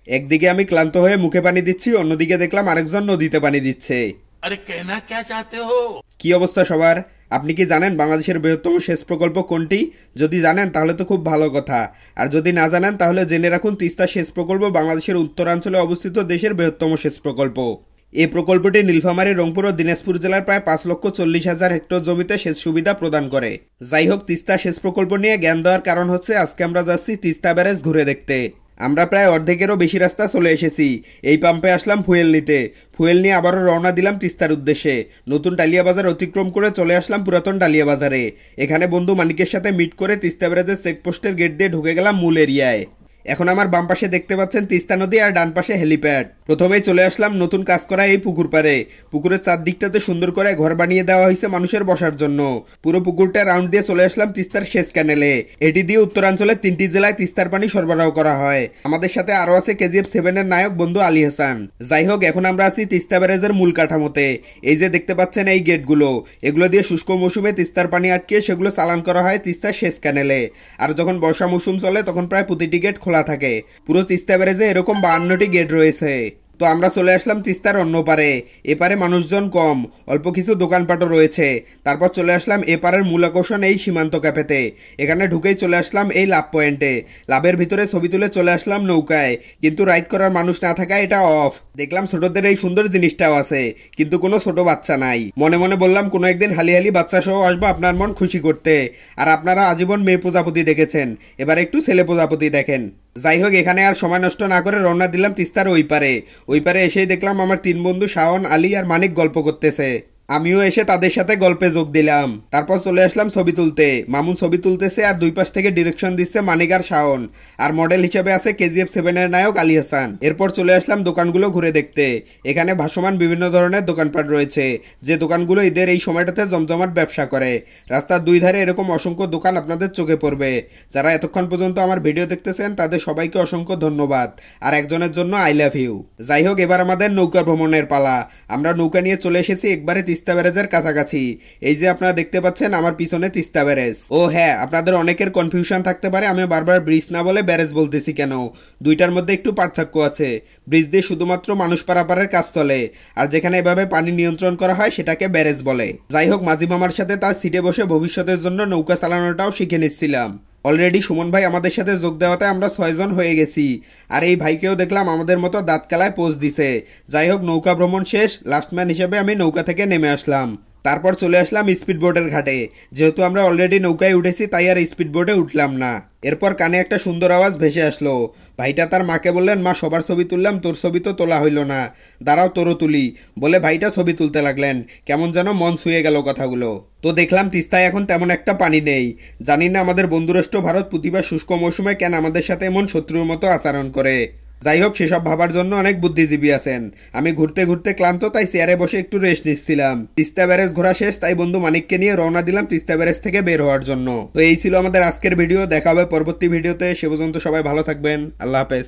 একদিকে আমি ক্লান্ত হয়ে মুখে পানি দিচ্ছি, অন্যদিকে দেখলাম আরেকজন নদীতে পানি দিচ্ছে। अरे कहना क्या चाहते हो? কি অবস্থা সবার? আপনি কি জানেন বাংলাদেশের বৃহত্তম সেচ প্রকল্প কোনটি? যদি জানেন তাহলে তো খুব ভালো কথা, আর যদি না জানেন তাহলে জেনে রাখুন তিস্তা সেচ প্রকল্প বাংলাদেশের উত্তরাঞ্চলে অবস্থিত দেশের বৃহত্তম সেচ প্রকল্প। এই প্রকল্পটি নীলফামারী, রংপুর ও দিনাজপুর জেলার প্রায় 5,40,000 হেক্টর জমিতে সেচ সুবিধা প্রদান করে। যাই হোক, তিস্তা সেচ প্রকল্প নিয়ে জ্ঞান দেওয়ার কারণ হচ্ছে আজকে আমরা যাচ্ছি তিস্তা ব্যারেজ ঘুরে দেখতে। আমরা প্রায় অর্ধেকেরও বেশি রাস্তা চলে এসেছি। এই পাম্পে আসলাম ফুয়েল নিতে, ফুয়েল নিয়ে আবারও রওনা দিলাম তিস্তার উদ্দেশ্যে। নতুন টালিয়া বাজার অতিক্রম করে চলে আসলাম পুরাতন টালিয়া বাজারে। এখানে বন্ধু মানিকের সাথে মিট করে তিস্তা ব্যারেজের চেকপোস্টের গেট দিয়ে ঢুকে গেলাম মূল এরিয়ায়। এখন আমার বাম পাশে দেখতে পাচ্ছেন তিস্তা নদী আর ডান পাশে হেলিপ্যাড। প্রথমেই চলে আসলাম নতুন কাজ করা এই পুকুর পাড়ে। পুকুরের চারদিকটাতে সুন্দর করে ঘর বানিয়ে দেওয়া হয়েছে মানুষের বসার জন্য। পুরো পুকুরটা রাউন্ড দিয়ে চলে আসলাম তিস্তার সেচ ক্যানেলে। এটি দিয়ে উত্তরাঞ্চলের 3টি জেলায় তিস্তার পানি সরবরাহ করা হয়। আমাদের সাথে আরো আছে KGF-7 এর নায়ক বন্ধু আলী হাসান। যাই হোক, এখন আমরা আছি তিস্তা ব্যারেজের মূল কাঠামোতে। এই যে দেখতে পাচ্ছেন এই গেটগুলো, এগুলো দিয়ে শুষ্ক মৌসুমে তিস্তার পানি আটকে সেগুলো চালান করা হয় তিস্তার সেচ ক্যানেলে। আর যখন বর্ষা মৌসুম চলে তখন প্রায় প্রতিটি গেট খোলা থাকে। পুরো তিস্তা ব্যারেজে এরকম 52টি গেট রয়েছে। তো আমরা চলে আসলাম তিস্তার অন্য পারে। এপারে মানুষজন কম, অল্প কিছু দোকানপাটও রয়েছে। তারপর চলে আসলাম এপারের মূল আকর্ষণ এই সীমান্ত ক্যাফেতে। এখানে ঢুকেই চলে আসলাম এই লাভ পয়েন্টে। লাভের ভিতরে ছবি তুলে চলে আসলাম নৌকায়, কিন্তু রাইড করার মানুষ না থাকায় এটা অফ। দেখলাম ছোটদের এই সুন্দর জিনিসটাও আছে, কিন্তু কোনো ছোট বাচ্চা নাই। মনে মনে বললাম কোনো একদিন হালি হালি বাচ্চা সহ আসবো আপনার মন খুশি করতে। আর আপনারা আজীবন মেয়ে প্রজাপতি দেখেছেন, এবার একটু ছেলে প্রজাপতি দেখেন। যাই হোক, এখানে আর সময় নষ্ট না করে রওনা দিলাম তিস্তার ওই পারে এসেই দেখলাম আমার 3 বন্ধু শাওন, আলী আর মানিক গল্প করতেছে। আমিও এসে তাদের সাথে গল্পে যোগ দিলাম। তারপর চলে আসলাম ছবি তুলতে। মামুন ছবি তুলতেছে আর দুই পাশ থেকে ডিরেকশন দিচ্ছে মানিক আর শাওন। আর মডেল হিসেবে আছে KGF-7 এর নায়ক আলী হাসান। এরপর চলে আসলাম দোকানগুলো ঘুরে দেখতে। এখানে ভাসমান বিভিন্ন ধরনের দোকানপাট রয়েছে, যে দোকানগুলো ঈদের এই সময়টাতে জমজমাট ব্যবসা করে। রাস্তার দুই ধারে এরকম অসংখ্য দোকান আপনাদের চোখে পড়বে। যারা এতক্ষণ পর্যন্ত আমার ভিডিও দেখতেছেন তাদের সবাইকে অসংখ্য ধন্যবাদ, আর একজনের জন্য আই লাভ ইউ। যাই হোক, এবার আমাদের নৌকা ভ্রমণের পালা। আমরা নৌকা নিয়ে চলে এসেছি একবারে তিস্তা ব্যারেজের কাছাকাছি। এই যে আপনারা দেখতে পাচ্ছেন আমার পিছনে তিস্তা ব্যারেজ। ও হ্যাঁ, আপনাদের অনেকের কনফিউশন থাকতে পারে আমি বারবার ব্রিজ না বলে ব্যারেজ বলতেছি কেন। দুইটার মধ্যে একটু পার্থক্য আছে। ব্রিজ দিয়ে শুধুমাত্র মানুষ পারাপারের কাজ চলে, আর যেখানে এভাবে পানি নিয়ন্ত্রণ করা হয় সেটাকে ব্যারেজ বলে। যাই হোক, মাঝি মামার সাথে তার সিটে বসে ভবিষ্যতের জন্য নৌকা চালানোটাও শিখে নিচ্ছিলাম। অলরেডি সুমন ভাই আমাদের সাথে যোগ দেওয়াতে আমরা 6 জন হয়ে গেছি। আর এই ভাইকেও দেখলাম আমাদের মতো দাঁত কালায় পোজ দিছে। যাই হোক, নৌকা ভ্রমণ শেষ। লাস্টম্যান হিসেবে আমি নৌকা থেকে নেমে আসলাম। তারপর চলে আসলাম স্পিড বোটের ঘাটে। যেহেতু আমরা অলরেডি নৌকায় উঠেছি তাই আর স্পিড বোটে উঠলাম না। এরপর কানে একটা সুন্দর আওয়াজ ভেসে আসলো। ভাইটা তার মাকে বললেন, মা সবার ছবি তুললাম, তোর ছবি তো তোলা হইল না, দাঁড়াও তোরও তুলি বলে ভাইটা ছবি তুলতে লাগলেন। কেমন যেন মন ছুঁয়ে গেল কথাগুলো। তো দেখলাম তিস্তায় এখন তেমন একটা পানি নেই। জানি না আমাদের বন্ধুরাষ্ট্র ভারত প্রতিবার শুষ্ক মৌসুমে কেন আমাদের সাথে এমন শত্রুর মতো আচরণ করে। যাই হোক, সেসব ভাবার জন্য অনেক বুদ্ধিজীবী আছেন। আমি ঘুরতে ঘুরতে ক্লান্ত, তাই চেয়ারে বসে একটু রেস্ট নিচ্ছিলাম। তিস্তা ব্যারেজ ঘোরা শেষ, তাই বন্ধু মানিককে নিয়ে রওনা দিলাম তিস্তা ব্যারেজ থেকে বের হওয়ার জন্য। তো এই ছিল আমাদের আজকের ভিডিও। দেখা হবে পরবর্তী ভিডিওতে। সে পর্যন্ত সবাই ভালো থাকবেন। আল্লাহ হাফেজ।